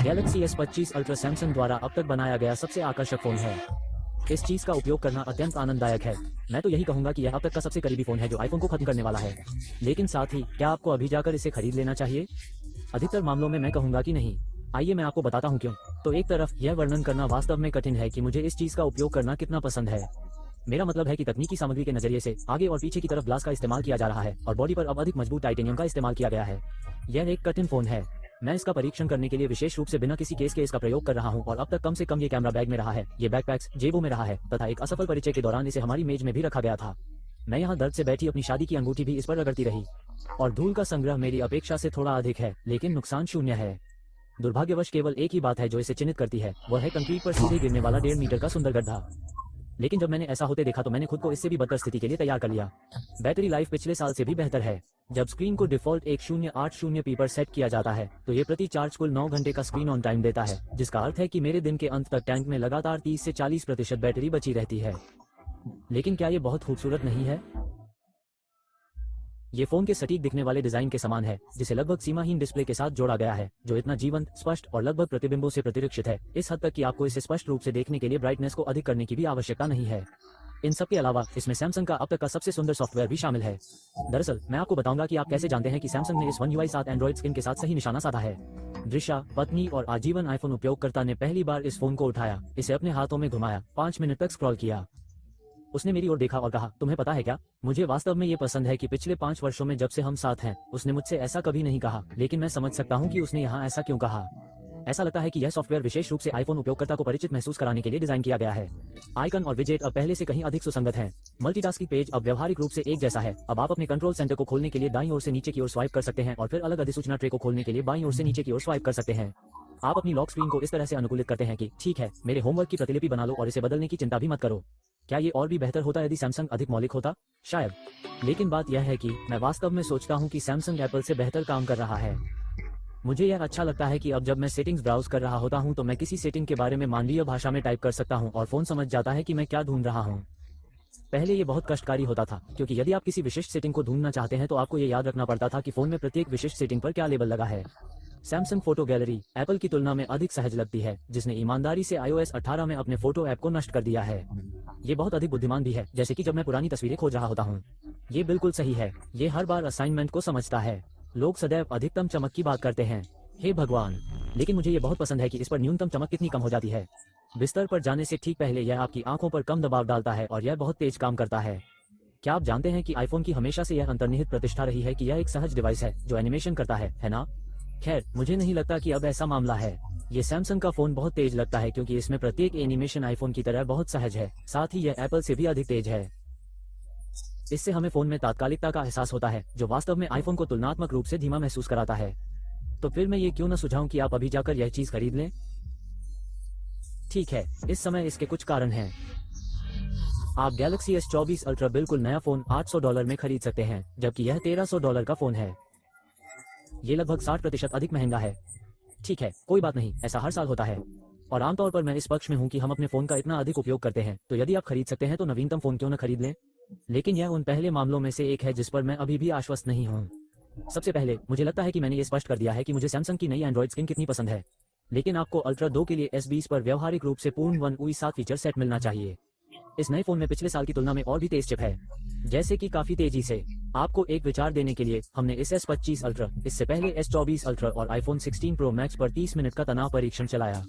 Galaxy S25 ultra Samsung द्वारा अब तक बनाया गया सबसे आकर्षक फोन है। इस चीज का उपयोग करना अत्यंत आनंददायक है। मैं तो यही कहूंगा कि यह अब तक का सबसे करीबी फोन है जो आईफोन को खत्म करने वाला है। लेकिन साथ ही क्या आपको अभी जाकर इसे खरीद लेना चाहिए? अधिकतर मामलों में मैं कहूंगा कि नहीं। आइए मैं आपको बताता हूँ क्यों। तो एक तरफ यह वर्णन करना वास्तव में कठिन है कि मुझे इस चीज का उपयोग करना कितना पसंद है। मेरा मतलब है कि तकनीकी सामग्री के नजरिए से आगे और पीछे की तरफ ग्लास का इस्तेमाल किया जा रहा है और बॉडी पर अब अधिक मजबूत टाइटेनियम का इस्तेमाल किया गया है। यह एक कठिन फोन है। मैं इसका परीक्षण करने के लिए विशेष रूप से बिना किसी केस के इसका प्रयोग कर रहा हूं और अब तक कम से कम ये कैमरा बैग में रहा है, ये बैकपैक्स जेबों में रहा है तथा एक असफल परिचय के दौरान इसे हमारी मेज में भी रखा गया था। मैं यहाँ दर्द से बैठी अपनी शादी की अंगूठी भी इस पर रगड़ती रही और धूल का संग्रह मेरी अपेक्षा से थोड़ा अधिक है, लेकिन नुकसान शून्य है। दुर्भाग्यवश केवल एक ही बात है जो इसे चिन्हित करती है, वह है कंक्रीट पर सीधे गिरने वाला 1.5 मीटर का सुंदर गड्ढा। लेकिन जब मैंने ऐसा होते देखा तो मैंने खुद को इससे भी बदतर स्थिति के लिए तैयार कर लिया। बैटरी लाइफ पिछले साल से भी बेहतर है। जब स्क्रीन को डिफॉल्ट 1080p पर सेट किया जाता है तो ये प्रति चार्ज कुल 9 घंटे का स्क्रीन ऑन टाइम देता है, जिसका अर्थ है कि मेरे दिन के अंत तक टैंक में लगातार 30 से 40% बैटरी बची रहती है। लेकिन क्या ये बहुत खूबसूरत नहीं है? ये फोन के सटीक दिखने वाले डिजाइन के समान है, जिसे लगभग सीमाहीन डिस्प्ले के साथ जोड़ा गया है, जो इतना जीवंत, स्पष्ट और लगभग प्रतिबिंबों से प्रतिरक्षित है, इस हद तक कि आपको इसे स्पष्ट रूप से देखने के लिए ब्राइटनेस को अधिक करने की भी आवश्यकता नहीं है। इन सब के अलावा इसमें सैमसंग का अब तक का सबसे सुंदर सॉफ्टवेयर भी शामिल है। दरअसल मैं आपको बताऊंगा कि आप कैसे जानते हैं कि सैमसंग ने इस One UI 7 एंड्रॉइड स्किन के साथ सही निशाना साधा है। दृश्या, पत्नी और आजीवन आईफोन उपयोगकर्ता ने पहली बार इस फोन को उठाया, इसे अपने हाथों में घुमाया, 5 मिनट तक स्क्रॉल किया। उसने मेरी ओर देखा और कहा, तुम्हें पता है क्या, मुझे वास्तव में ये पसंद है कि पिछले 5 वर्षों में जब से हम साथ हैं, उसने मुझसे ऐसा कभी नहीं कहा, लेकिन मैं समझ सकता हूँ कि उसने यहाँ ऐसा क्यों कहा। ऐसा लगता है कि यह सॉफ्टवेयर विशेष रूप से आईफोन उपयोगकर्ता को परिचित महसूस कराने के लिए डिजाइन किया गया है। आइकन और विजेट अब पहले से कहीं अधिक सुसंगत हैं। मल्टीटास्किंग पेज अब व्यवहारिक रूप से एक जैसा है। अब आप अपने कंट्रोल सेंटर को खोलने के लिए दाईं ओर से नीचे की ओर स्वाइप कर सकते हैं और फिर अलग अधिसूचना ट्रे को खोलने के लिए बाईं ओर से नीचे की ओर स्वाइप कर सकते हैं। आप अपनी लॉक स्क्रीन को इस तरह से अनुकूलित करते हैं कि ठीक है, मेरे होमवर्क की प्रतिलिपि बना लो और इसे बदलने की चिंता भी मत करो। क्या ये और भी बेहतर होता यदि सैमसंग अधिक मौलिक होता? शायद। लेकिन बात यह है कि मैं वास्तव में सोचता हूँ कि सैमसंग एप्पल से बेहतर काम कर रहा है। मुझे यह अच्छा लगता है कि अब जब मैं सेटिंग्स ब्राउज कर रहा होता हूं तो मैं किसी सेटिंग के बारे में मानवीय भाषा में टाइप कर सकता हूं और फोन समझ जाता है कि मैं क्या ढूंढ रहा हूं। पहले ये बहुत कष्टकारी होता था, क्योंकि यदि आप किसी विशिष्ट सेटिंग को ढूंढना चाहते हैं तो आपको ये याद रखना पड़ता था कि फोन में प्रत्येक विशिष्ट सेटिंग पर क्या लेबल लगा है। सैमसंग फोटो गैलरी एप्पल की तुलना में अधिक सहज लगती है, जिसने ईमानदारी से iOS 18 में अपने फोटो ऐप को नष्ट कर दिया है। ये बहुत अधिक बुद्धिमान भी है, जैसे कि जब मैं पुरानी तस्वीरें खोज रहा होता हूँ। ये बिल्कुल सही है, ये हर बार असाइनमेंट को समझता है। लोग सदैव अधिकतम चमक की बात करते हैं, हे भगवान, लेकिन मुझे ये बहुत पसंद है कि इस पर न्यूनतम चमक कितनी कम हो जाती है। बिस्तर पर जाने से ठीक पहले यह आपकी आंखों पर कम दबाव डालता है और यह बहुत तेज काम करता है। क्या आप जानते हैं कि आईफोन की हमेशा से यह अंतर्निहित प्रतिष्ठा रही है कि यह एक सहज डिवाइस है जो एनिमेशन करता है ना? खैर, मुझे नहीं लगता कि अब ऐसा मामला है। ये सैमसंग का फोन बहुत तेज लगता है क्योंकि इसमें प्रत्येक एनिमेशन आईफोन की तरह बहुत सहज है, साथ ही यह एप्पल से भी अधिक तेज है। इससे हमें फोन में तात्कालिकता का एहसास होता है, जो वास्तव में आईफोन को तुलनात्मक रूप से धीमा महसूस कराता है। तो फिर मैं ये क्यों न सुझाऊं कि आप अभी जाकर यह चीज खरीद लें? ठीक है, इस समय इसके कुछ कारण हैं। आप गैलेक्सी S24 अल्ट्रा बिल्कुल नया फोन $800 में खरीद सकते हैं, जबकि यह $1300 का फोन है। ये लगभग 60% अधिक महंगा है। ठीक है, कोई बात नहीं, ऐसा हर साल होता है और आमतौर पर मैं इस पक्ष में हूं कि हम अपने फोन का इतना अधिक उपयोग करते हैं, तो यदि आप खरीद सकते हैं तो नवीनतम फोन क्यों न खरीद लें। लेकिन यह उन पहले मामलों में से एक है जिस पर मैं अभी भी आश्वस्त नहीं हूं। सबसे पहले मुझे लगता है कि मैंने ये स्पष्ट कर दिया है कि मुझे सैमसंग की नई एंड्रॉइड स्किन कितनी पसंद है, लेकिन आपको अल्ट्रा 2 के लिए S20 पर व्यवहारिक रूप से पूर्ण One UI 7 फीचर सेट मिलना चाहिए। इस नए फोन में पिछले साल की तुलना में और भी तेज चिप है, जैसे कि काफी तेजी से। आपको एक विचार देने के लिए हमने इस S25 अल्ट्रा, इससे पहले S24 अल्ट्रा और आईफोन 16 प्रो मैक्स पर 30 मिनट का तनाव परीक्षण चलाया,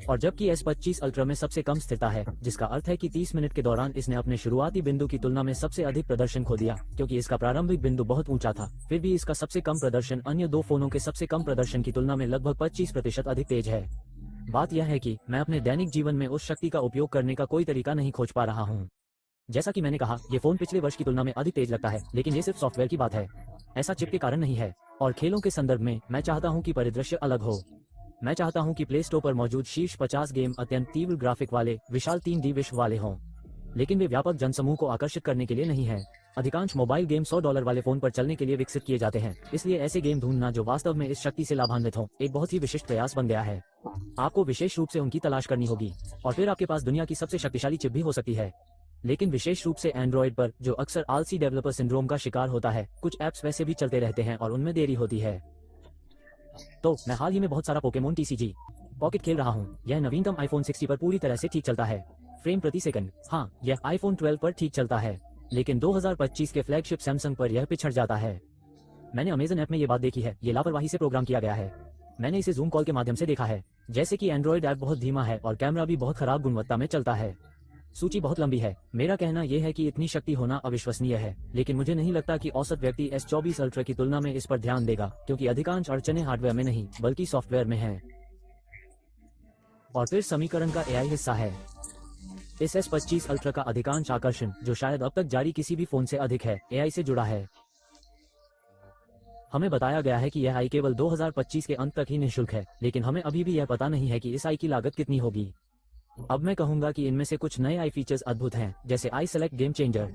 और जबकि S25 अल्ट्रा में सबसे कम स्थिरता है, जिसका अर्थ है कि 30 मिनट के दौरान इसने अपने शुरुआती बिंदु की तुलना में सबसे अधिक प्रदर्शन खो दिया, क्योंकि इसका प्रारंभिक बिंदु बहुत ऊंचा था। फिर भी इसका सबसे कम प्रदर्शन अन्य दो फोनों के सबसे कम प्रदर्शन की तुलना में लगभग 25% अधिक तेज है। बात यह है कि मैं अपने दैनिक जीवन में उस शक्ति का उपयोग करने का कोई तरीका नहीं खोज पा रहा हूँ। जैसा कि मैंने कहा, ये फोन पिछले वर्ष की तुलना में अधिक तेज लगता है, लेकिन ये सिर्फ सॉफ्टवेयर की बात है, ऐसा चिप के कारण नहीं है। और खेलों के संदर्भ में मैं चाहता हूं कि परिदृश्य अलग हो। मैं चाहता हूं कि प्ले स्टोर पर मौजूद शीर्ष 50 गेम अत्यंत तीव्र ग्राफिक वाले, विशाल 3D विश्व वाले हों, लेकिन वे व्यापक जनसमूह को आकर्षित करने के लिए नहीं है। अधिकांश मोबाइल गेम $100 वाले फोन पर चलने के लिए विकसित किए जाते हैं, इसलिए ऐसे गेम ढूंढना जो वास्तव में इस शक्ति से लाभान्वित हों एक बहुत ही विशिष्ट प्रयास बन गया है। आपको विशेष रूप से उनकी तलाश करनी होगी, और फिर आपके पास दुनिया की सबसे शक्तिशाली चिप भी हो सकती है। लेकिन विशेष रूप से एंड्रॉइड पर, जो अक्सर आलसी डेवलपर सिंड्रोम का शिकार होता है, कुछ ऐप्स वैसे भी चलते रहते हैं और उनमें देरी होती है। तो मैं हाल ही में बहुत सारा पोकेमोन TCG पॉकेट खेल रहा हूँ। यह नवीनतम iPhone 60 पर पूरी तरह से ठीक चलता है, फ्रेम प्रति सेकंड। हाँ, यह iPhone 12 पर ठीक चलता है, लेकिन 2025 के फ्लैगशिप सैमसंग पर यह पिछड़ जाता है। मैंने अमेजन ऐप में ये बात देखी है, ये लापरवाही से प्रोग्राम किया गया है। मैंने इसे जूम कॉल के माध्यम से देखा है। जैसे कि एंड्रॉइड ऐप बहुत धीमा है और कैमरा भी बहुत खराब गुणवत्ता में चलता है। सूची बहुत लंबी है। मेरा कहना यह है कि इतनी शक्ति होना अविश्वसनीय है, लेकिन मुझे नहीं लगता कि औसत व्यक्ति S24 अल्ट्रा की तुलना में इस पर ध्यान देगा, क्योंकि अधिकांश अड़चनें हार्डवेयर में नहीं बल्कि सॉफ्टवेयर में हैं। और फिर समीकरण का AI हिस्सा है। इस S25 अल्ट्रा का अधिकांश आकर्षण, जो शायद अब तक जारी किसी भी फोन से अधिक है, AI से जुड़ा है। हमें बताया गया है कि यह आई केवल 2025 के अंत तक ही निःशुल्क है, लेकिन हमें अभी भी यह पता नहीं है कि इस आई की लागत कितनी होगी। अब मैं कहूंगा कि इनमें से कुछ नए आई फीचर्स अद्भुत हैं, जैसे आई सेलेक्ट गेम चेंजर।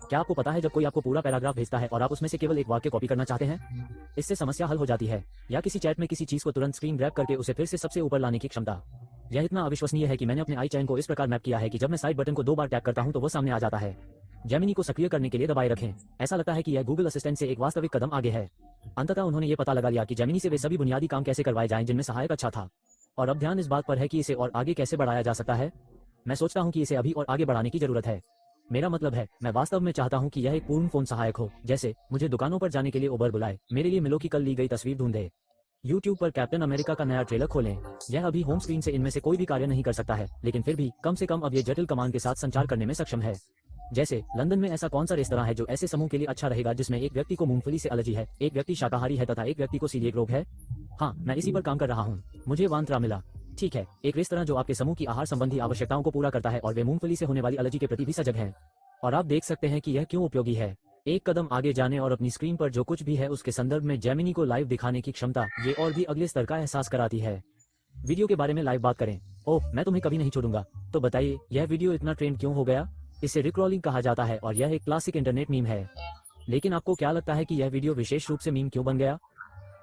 क्या आपको पता है जब कोई आपको पूरा पैराग्राफ भेजता है और आप उसमें से केवल एक वाक्य कॉपी करना चाहते हैं, इससे समस्या हल हो जाती है। या किसी चैट में किसी चीज को तुरंत स्क्रीन ग्रैब करके उसे फिर से सबसे ऊपर लाने की क्षमता। यह इतना अविश्वसनीय है कि मैंने अपने आई चैन को इस प्रकार मैप किया है कि जब मैं साइड बटन को 2 बार टैप करता हूं तो वो सामने आ जाता है। जेमिनी को सक्रिय करने के लिए दबाए रखें। ऐसा लगता है कि यह गूगल असिस्टेंट से एक वास्तविक कदम आगे है। अंततः उन्होंने ये पता लगा लिया कि जेमिनी से वे सभी बुनियादी काम कैसे करवाए जाएं जिनमें सहायक अच्छा था, और अब ध्यान इस बात पर है कि इसे और आगे कैसे बढ़ाया जा सकता है। मैं सोचता हूं कि इसे अभी और आगे बढ़ाने की जरूरत है। मेरा मतलब है, मैं वास्तव में चाहता हूं कि यह एक पूर्ण फोन सहायक हो, जैसे मुझे दुकानों पर जाने के लिए उबर बुलाए, मेरे लिए मिलो की कल ली गई तस्वीर ढूंढे, YouTube पर कैप्टन अमेरिका का नया ट्रेलर खोलें। यह अभी होम स्क्रीन से इनमें से कोई भी कार्य नहीं कर सकता है, लेकिन फिर भी कम से कम अब ये जटिल कमांड के साथ संचार करने में सक्षम है। जैसे लंदन में ऐसा कौन सा रेस्तरां है जो ऐसे समूह के लिए अच्छा रहेगा जिसमें एक व्यक्ति को मूंगफली से एलर्जी है, एक व्यक्ति शाकाहारी है तथा एक व्यक्ति को सीलिएक रोग है। हाँ, मैं इसी पर काम कर रहा हूँ। मुझे वांत्रा मिला। ठीक है, एक रेस्तरां जो आपके समूह की आहार संबंधी आवश्यकताओं को पूरा करता है और वे मूंगफली से होने वाली एलर्जी के प्रति भी सजग हैं। और आप देख सकते हैं कि यह क्यों उपयोगी है। एक कदम आगे जाने और अपनी स्क्रीन पर जो कुछ भी है उसके संदर्भ में जेमिनी को लाइव दिखाने की क्षमता, ये और भी अगले स्तर का एहसास कराती है। वीडियो के बारे में लाइव बात करें। ओह, मैं तुम्हें कभी नहीं छोड़ूंगा। तो बताइए, यह वीडियो इतना ट्रेंड क्यों हो गया? इसे रिक्रॉलिंग कहा जाता है और यह एक क्लासिक इंटरनेट मीम है। लेकिन आपको क्या लगता है कि यह वीडियो विशेष रूप से मीम क्यों बन गया?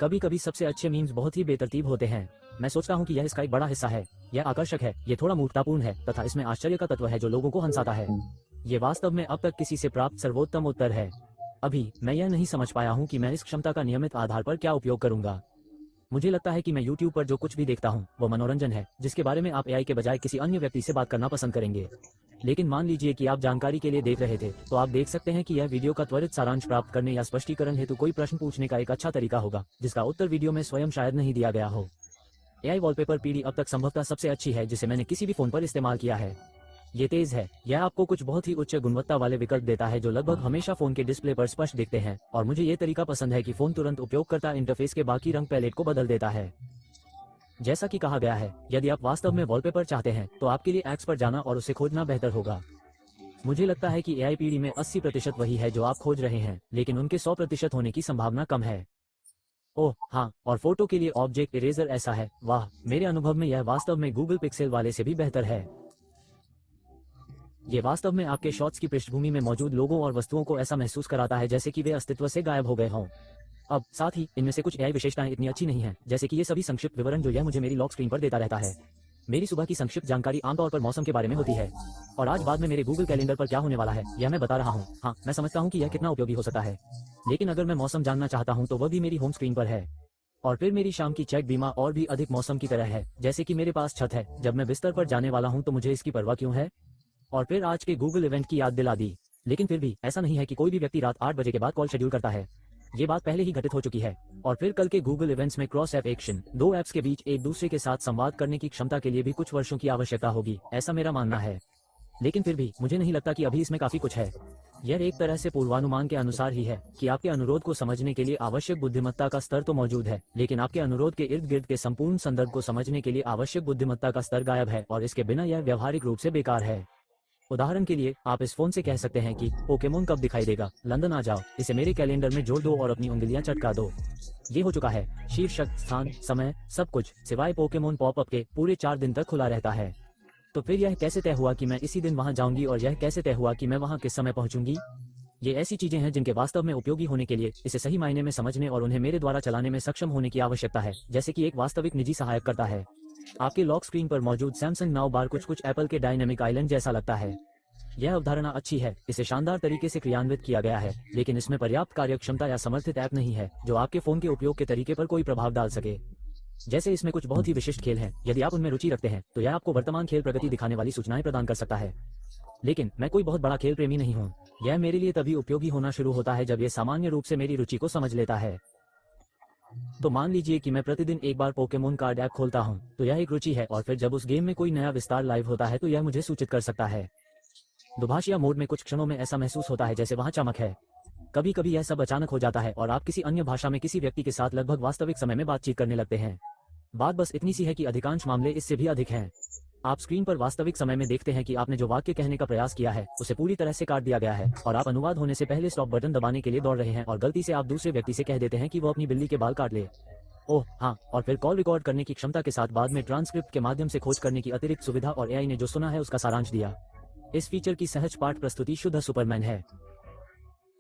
कभी कभी सबसे अच्छे मीम्स बहुत ही बेतरतीब होते हैं। मैं सोचता हूँ कि यह इसका एक बड़ा हिस्सा है। यह आकर्षक है, ये थोड़ा मूर्खतापूर्ण है तथा इसमें आश्चर्य का तत्व है जो लोगों को हंसाता है। ये वास्तव में अब तक किसी से प्राप्त सर्वोत्तम उत्तर है। अभी मैं यह नहीं समझ पाया हूँ कि मैं इस क्षमता का नियमित आधार पर क्या उपयोग करूंगा। मुझे लगता है कि मैं YouTube पर जो कुछ भी देखता हूँ वो मनोरंजन है, जिसके बारे में आप AI के बजाय किसी अन्य व्यक्ति से बात करना पसंद करेंगे। लेकिन मान लीजिए कि आप जानकारी के लिए देख रहे थे, तो आप देख सकते हैं कि यह वीडियो का त्वरित सारांश प्राप्त करने या स्पष्टीकरण हेतु कोई प्रश्न पूछने का एक अच्छा तरीका होगा, जिसका उत्तर वीडियो में स्वयं शायद नहीं दिया गया हो। AI वॉलपेपर PD अब तक संभवतः सबसे अच्छी है जिसे मैंने किसी भी फोन पर इस्तेमाल किया है। ये तेज है, यह आपको कुछ बहुत ही उच्च गुणवत्ता वाले विकल्प देता है जो लगभग हमेशा फोन के डिस्प्ले पर स्पष्ट दिखते हैं, और मुझे ये तरीका पसंद है कि फोन तुरंत उपयोगकर्ता इंटरफेस के बाकी रंग पैलेट को बदल देता है। जैसा कि कहा गया है, यदि आप वास्तव में वॉलपेपर चाहते हैं तो आपके लिए एक्स पर जाना और उसे खोजना बेहतर होगा। मुझे लगता है कि AI PD में 80% वही है जो आप खोज रहे हैं, लेकिन उनके 100% होने की संभावना कम है। ओह हाँ, और फोटो के लिए ऑब्जेक्ट इरेजर ऐसा है, वाह, मेरे अनुभव में यह वास्तव में गूगल पिक्सेल वाले से भी बेहतर है। ये वास्तव में आपके शॉट्स की पृष्ठभूमि में मौजूद लोगों और वस्तुओं को ऐसा महसूस कराता है जैसे कि वे अस्तित्व से गायब हो गए हों। अब साथ ही इनमें से कुछ AI विशेषताएं इतनी अच्छी नहीं हैं, जैसे कि ये सभी संक्षिप्त विवरण जो यह मुझे मेरी लॉक स्क्रीन पर देता रहता है। मेरी सुबह की संक्षिप्त जानकारी आमतौर पर मौसम के बारे में होती है, और आज बाद में मेरे गूगल कैलेंडर पर क्या होने वाला है यह मैं बता रहा हूँ। हाँ, मैं समझता हूँ कि यह कितना उपयोगी हो सकता है, लेकिन अगर मैं मौसम जानना चाहता हूँ तो वह भी मेरी होम स्क्रीन पर है। और फिर मेरी शाम की चेक बीमा और भी अधिक मौसम की तरह है, जैसे कि मेरे पास छत है। जब मैं बिस्तर पर जाने वाला हूँ तो मुझे इसकी परवाह क्यों है? और फिर आज के गूगल इवेंट की याद दिला दी। लेकिन फिर भी ऐसा नहीं है कि कोई भी व्यक्ति रात 8 बजे के बाद कॉल शेड्यूल करता है। ये बात पहले ही घटित हो चुकी है। और फिर कल के गूगल इवेंट्स में क्रॉस ऐप एक्शन, दो ऐप्स के बीच एक दूसरे के साथ संवाद करने की क्षमता के लिए भी कुछ वर्षों की आवश्यकता होगी, ऐसा मेरा मानना है। लेकिन फिर भी मुझे नहीं लगता कि अभी इसमें काफी कुछ है। यह एक तरह से पूर्वानुमान के अनुसार ही है कि आपके अनुरोध को समझने के लिए आवश्यक बुद्धिमत्ता का स्तर तो मौजूद है, लेकिन आपके अनुरोध के इर्द गिर्द के संपूर्ण संदर्भ को समझने के लिए आवश्यक बुद्धिमत्ता का स्तर गायब है, और इसके बिना यह व्यावहारिक रूप से बेकार है। उदाहरण के लिए, आप इस फोन से कह सकते हैं कि पोकेमोन कब दिखाई देगा, लंदन आ जाओ, इसे मेरे कैलेंडर में जोड़ दो और अपनी उंगलियां चटका दो। ये हो चुका है। शीर्षक, स्थान, समय, सब कुछ सिवाय पोकेमोन पॉपअप के पूरे 4 दिन तक खुला रहता है। तो फिर यह कैसे तय हुआ कि मैं इसी दिन वहां जाऊंगी, और यह कैसे तय हुआ कि मैं वहां किस समय पहुंचूंगी? ये ऐसी चीजें हैं जिनके वास्तव में उपयोगी होने के लिए इसे सही मायने में समझने और उन्हें मेरे द्वारा चलाने में सक्षम होने की आवश्यकता है, जैसे कि एक वास्तविक निजी सहायक करता है। आपके लॉक स्क्रीन पर मौजूद सैमसंग नाउ बार कुछ एप्पल के डायनेमिक आइलैंड जैसा लगता है। यह अवधारणा अच्छी है, इसे शानदार तरीके से क्रियान्वित किया गया है, लेकिन इसमें पर्याप्त कार्यक्षमता या समर्थित ऐप नहीं है जो आपके फोन के उपयोग के तरीके पर कोई प्रभाव डाल सके। जैसे इसमें कुछ बहुत ही विशिष्ट खेल हैं, यदि आप उनमें रुचि रखते हैं तो यह आपको वर्तमान खेल प्रगति दिखाने वाली सूचनाएं प्रदान कर सकता है। लेकिन मैं कोई बहुत बड़ा खेल प्रेमी नहीं हूँ। यह मेरे लिए तभी उपयोगी होना शुरू होता है जब यह सामान्य रूप से मेरी रुचि को समझ लेता है। तो मान लीजिए कि मैं प्रतिदिन एक बार पोकेमोन कार्ड ऐप खोलता हूँ, तो यह एक रुचि है, और फिर जब उस गेम में कोई नया विस्तार लाइव होता है तो यह मुझे सूचित कर सकता है। दुभाषिया मोड में कुछ क्षणों में ऐसा महसूस होता है जैसे वहां चमक है। कभी कभी यह सब अचानक हो जाता है और आप किसी अन्य भाषा में किसी व्यक्ति के साथ लगभग वास्तविक समय में बातचीत करने लगते हैं। बात बस इतनी सी है कि अधिकांश मामले इससे भी अधिक हैं। आप स्क्रीन पर वास्तविक समय में देखते हैं कि आपने जो वाक्य कहने का प्रयास किया है उसे पूरी तरह से काट दिया गया है, और आप अनुवाद होने से पहले स्टॉप बटन दबाने के लिए दौड़ रहे हैं और गलती से आप दूसरे व्यक्ति से कह देते हैं कि वो अपनी बिल्ली के बाल काट ले। ओह हाँ, और फिर कॉल रिकॉर्ड करने की क्षमता के साथ बाद में ट्रांसक्रिप्ट के माध्यम से खोज करने की अतिरिक्त सुविधा, और एआई ने जो सुना है उसका सारांश दिया। इस फीचर की सहज पाठ प्रस्तुति शुद्ध सुपरमैन है।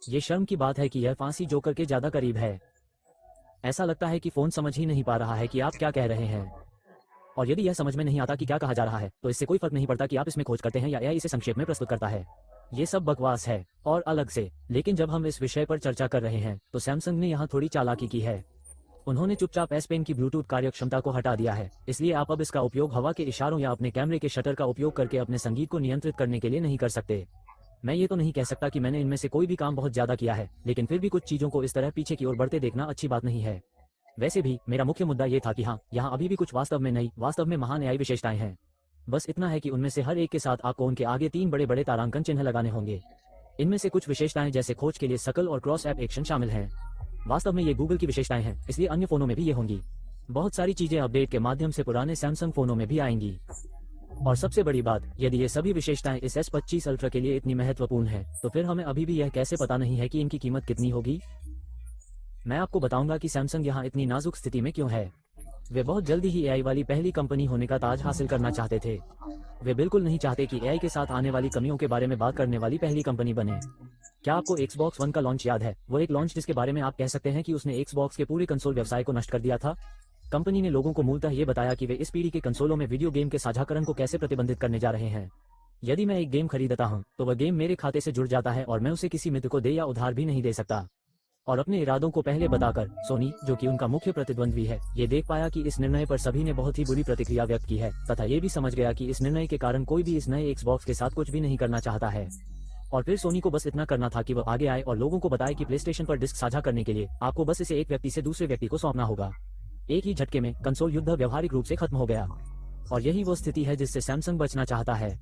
ये शर्म की बात है कि यह फांसी जोकर के ज्यादा करीब है। ऐसा लगता है कि फोन समझ ही नहीं पा रहा है कि आप क्या कह रहे हैं, और यदि यह समझ में नहीं आता कि क्या कहा जा रहा है तो इससे कोई फर्क नहीं पड़ता कि आप इसमें खोज करते हैं या एआई इसे संक्षेप में प्रस्तुत करता है। ये सब बकवास है और अलग से। लेकिन जब हम इस विषय पर चर्चा कर रहे हैं तो सैमसंग ने यहाँ थोड़ी चालाकी की है। उन्होंने चुपचाप एस पेन की ब्लूटूथ कार्यक्षमता को हटा दिया है, इसलिए आप अब इसका उपयोग हवा के इशारों या अपने कैमरे के शटर का उपयोग करके अपने संगीत को नियंत्रित करने के लिए नहीं कर सकते। मैं ये तो नहीं कह सकता कि मैंने इनमें से कोई भी काम बहुत ज्यादा किया है, लेकिन फिर भी कुछ चीजों को इस तरह पीछे की ओर बढ़ते देखना अच्छी बात नहीं है। वैसे भी मेरा मुख्य मुद्दा ये था कि हाँ, यहाँ अभी भी कुछ वास्तव में नई, वास्तव में महान एआई विशेषताएं हैं। बस इतना है कि उनमें से हर एक के साथ आपको उनके आगे 3 बड़े बड़े तारांकन चिन्ह लगाने होंगे। इनमें से कुछ विशेषताएं जैसे खोज के लिए सकल और क्रॉस ऐप एक्शन शामिल हैं। वास्तव में ये गूगल की विशेषताएं हैं, इसलिए अन्य फोनों में भी ये होंगी। बहुत सारी चीजें अपडेट के माध्यम से पुराने सैमसंग फोनों में भी आएंगी। और सबसे बड़ी बात, यदि ये सभी विशेषताएं इस S25 अल्ट्रा के लिए इतनी महत्वपूर्ण है, तो फिर हमें अभी भी यह कैसे पता नहीं है कि इनकी कीमत कितनी होगी। मैं आपको बताऊंगा कि सैमसंग यहाँ इतनी नाजुक स्थिति में क्यों है। वे बहुत जल्दी ही एआई वाली पहली कंपनी होने का ताज हासिल करना चाहते थे। वे बिल्कुल नहीं चाहते कि एआई के साथ आने वाली कमियों के बारे में बात करने वाली पहली कंपनी बने। क्या आपको Xbox One का लॉन्च याद है? वो एक लॉन्च जिसके बारे में आप कह सकते हैं कि उसने Xbox के पूरे कंसोल व्यवसाय को नष्ट कर दिया था। कंपनी ने लोगों को मूलतः ये बताया कि वे इस पीढ़ी के कंसोलों में वीडियो गेम के साझाकरण को कैसे प्रतिबंधित करने जा रहे हैं। यदि मैं एक गेम खरीदता हूँ तो वह गेम मेरे खाते से जुड़ जाता है और मैं उसे किसी मित्र को दे या उधार भी नहीं दे सकता। और अपने इरादों को पहले बताकर सोनी, जो कि उनका मुख्य प्रतिद्वंद्वी है, ये देख पाया कि इस निर्णय पर सभी ने बहुत ही बुरी प्रतिक्रिया व्यक्त की है, तथा ये भी समझ गया कि इस निर्णय के कारण कोई भी इस नए Xbox के साथ कुछ भी नहीं करना चाहता है। और फिर सोनी को बस इतना करना था कि वह आगे आए और लोगों को बताए कि प्लेस्टेशन पर डिस्क साझा करने के लिए आपको बस इसे एक व्यक्ति से दूसरे व्यक्ति को सौंपना होगा। एक ही झटके में कंसोल युद्ध व्यावहारिक रूप से खत्म हो गया। और यही वो स्थिति है जिससे सैमसंग बचना चाहता है।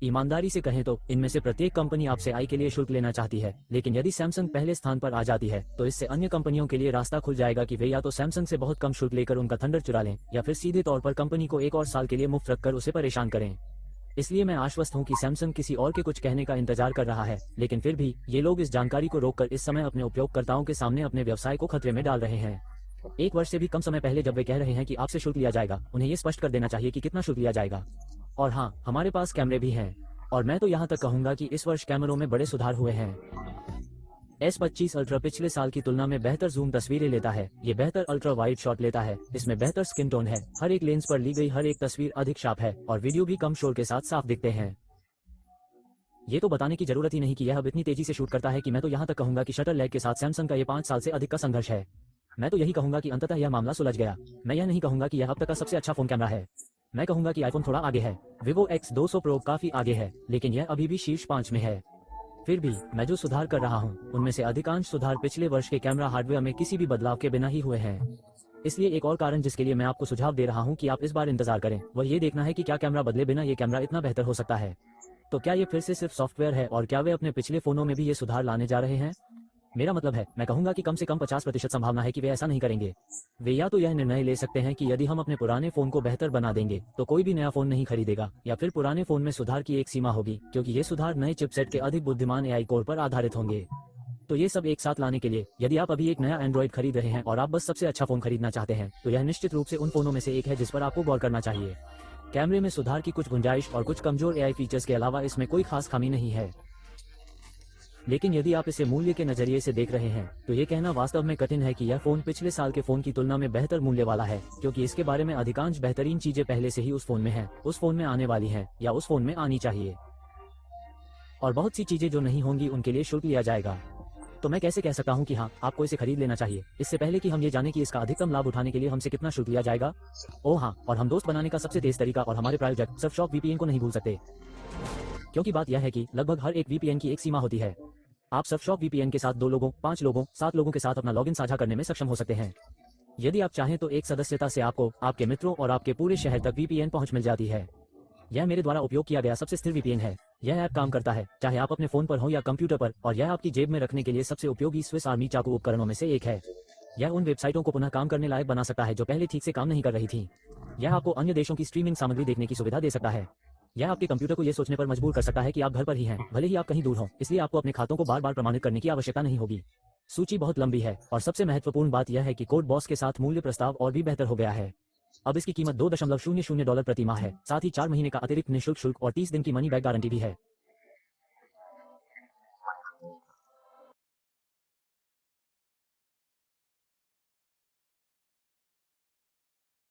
ईमानदारी से कहें तो इनमें से प्रत्येक कंपनी आपसे आई के लिए शुल्क लेना चाहती है, लेकिन यदि सैमसंग पहले स्थान पर आ जाती है तो इससे अन्य कंपनियों के लिए रास्ता खुल जाएगा कि वे या तो सैमसंग से बहुत कम शुल्क लेकर उनका थंडर चुरा लें, या फिर सीधे तौर पर कंपनी को एक और साल के लिए मुफ्त रखकर उसे परेशान करें। इसलिए मैं आश्वस्त हूं कि सैमसंग किसी और के कुछ कहने का इंतजार कर रहा है, लेकिन फिर भी ये लोग इस जानकारी को रोककर इस समय अपने उपयोगकर्ताओं के सामने अपने व्यवसाय को खतरे में डाल रहे हैं। 1 वर्ष से भी कम समय पहले जब वे कह रहे हैं कि आपसे शुल्क लिया जाएगा, उन्हें ये स्पष्ट कर देना चाहिए कि कितना शुल्क लिया जाएगा। और हाँ, हमारे पास कैमरे भी हैं, और मैं तो यहाँ तक कहूंगा कि इस वर्ष कैमरों में बड़े सुधार हुए हैं। S25 अल्ट्रा पिछले साल की तुलना में बेहतर जूम तस्वीरें लेता है, ये बेहतर अल्ट्रा वाइड शॉट लेता है, इसमें बेहतर स्किन टोन है, हर एक लेंस पर ली गई हर एक तस्वीर अधिक शार्प है, और वीडियो भी कम शोर के साथ साफ दिखते हैं। ये तो बताने की जरूरत ही नहीं कि यह अब इतनी तेजी से शूट करता है कि मैं तो यहाँ तक कहूंगा कि शटर लैग के साथ सैमसंग का ये 5 साल से अधिक का संघर्ष है। मैं तो यही कहूंगा कि अंततः यह मामला सुलझ गया। मैं यह नहीं कहूंगा कि यह अब तक का सबसे अच्छा फोन कैमरा है। मैं कहूंगा कि आईफोन थोड़ा आगे है, Vivo X200 Pro काफी आगे है, लेकिन यह अभी भी शीर्ष 5 में है। फिर भी मैं जो सुधार कर रहा हूं, उनमें से अधिकांश सुधार पिछले वर्ष के कैमरा हार्डवेयर में किसी भी बदलाव के बिना ही हुए हैं। इसलिए एक और कारण जिसके लिए मैं आपको सुझाव दे रहा हूं कि आप इस बार इंतजार करें, वह ये देखना है कि क्या कैमरा बदले बिना ये कैमरा इतना बेहतर हो सकता है। तो क्या ये फिर से सिर्फ सॉफ्टवेयर है, और क्या वे अपने पिछले फोनों में भी ये सुधार लाने जा रहे हैं? मेरा मतलब है, मैं कहूंगा कि कम से कम 50% संभावना है कि वे ऐसा नहीं करेंगे। वे या तो यह निर्णय ले सकते हैं कि यदि हम अपने पुराने फोन को बेहतर बना देंगे तो कोई भी नया फोन नहीं खरीदेगा, या फिर पुराने फोन में सुधार की एक सीमा होगी, क्योंकि ये सुधार नए चिपसेट के अधिक बुद्धिमान एआई कोर पर आधारित होंगे। तो ये सब एक साथ लाने के लिए, यदि आप अभी एक नया एंड्रॉइड खरीद रहे हैं और आप बस सबसे अच्छा फोन खरीदना चाहते हैं, तो यह निश्चित रूप से उन फोनों में से एक है जिस पर आपको गौर करना चाहिए। कैमरे में सुधार की कुछ गुंजाइश और कुछ कमजोर एआई फीचर्स के अलावा इसमें कोई खास खामी नहीं है। लेकिन यदि आप इसे मूल्य के नजरिए से देख रहे हैं, तो ये कहना वास्तव में कठिन है कि यह फोन पिछले साल के फोन की तुलना में बेहतर मूल्य वाला है, क्योंकि इसके बारे में अधिकांश बेहतरीन चीजें पहले से ही उस फोन में हैं, उस फोन में आने वाली हैं, या उस फोन में आनी चाहिए। और बहुत सी चीजें जो नहीं होंगी उनके लिए शुल्क लिया जाएगा। तो मैं कैसे कह सकता हूँ कि हाँ, आपको इसे खरीद लेना चाहिए, इससे पहले कि हम ये जाने कि इसका अधिकतम लाभ उठाने के लिए हमसे कितना शुल्क लिया जाएगा? ओह हाँ, और हम दोस्त बनाने का सबसे तेज तरीका और हमारे प्रोजेक्ट सर्फशॉप वीपीएन को नहीं भूल सकते, क्योंकि बात यह है कि लगभग हर एक वीपीएन की एक सीमा होती है। आप सर्फशॉप वीपीएन के साथ 2 लोगों, 5 लोगों, 7 लोगों के साथ अपना लॉगिन साझा करने में सक्षम हो सकते हैं। यदि आप चाहें तो एक सदस्यता से आपको आपके मित्रों और आपके पूरे शहर तक वीपीएन पहुंच मिल जाती है। यह मेरे द्वारा उपयोग किया गया सबसे स्थिर वीपीएन है। यह ऐप काम करता है चाहे आप अपने फोन पर हो या कंप्यूटर पर, और यह आपकी जेब में रखने के लिए सबसे उपयोगी स्विस आर्मी चाकू उपकरणों में से एक है। यह उन वेबसाइटों को पुनः काम करने लायक बना सकता है जो पहले ठीक से काम नहीं कर रही थी। यह आपको अन्य देशों की स्ट्रीमिंग सामग्री देखने की सुविधा दे सकता है। यह आपके कंप्यूटर को यह सोचने पर मजबूर कर सकता है कि आप घर पर ही हैं, भले ही आप कहीं दूर हों, इसलिए आपको अपने खातों को बार बार प्रमाणित करने की आवश्यकता नहीं होगी। सूची बहुत लंबी है, और सबसे महत्वपूर्ण बात यह है कि कोड बॉस के साथ मूल्य प्रस्ताव और भी बेहतर हो गया है। अब इसकी कीमत $2.00 प्रति माह है, साथ ही 4 महीने का अतिरिक्त निःशुल्क शुल्क और 30 दिन की मनी बैक गारंटी भी है।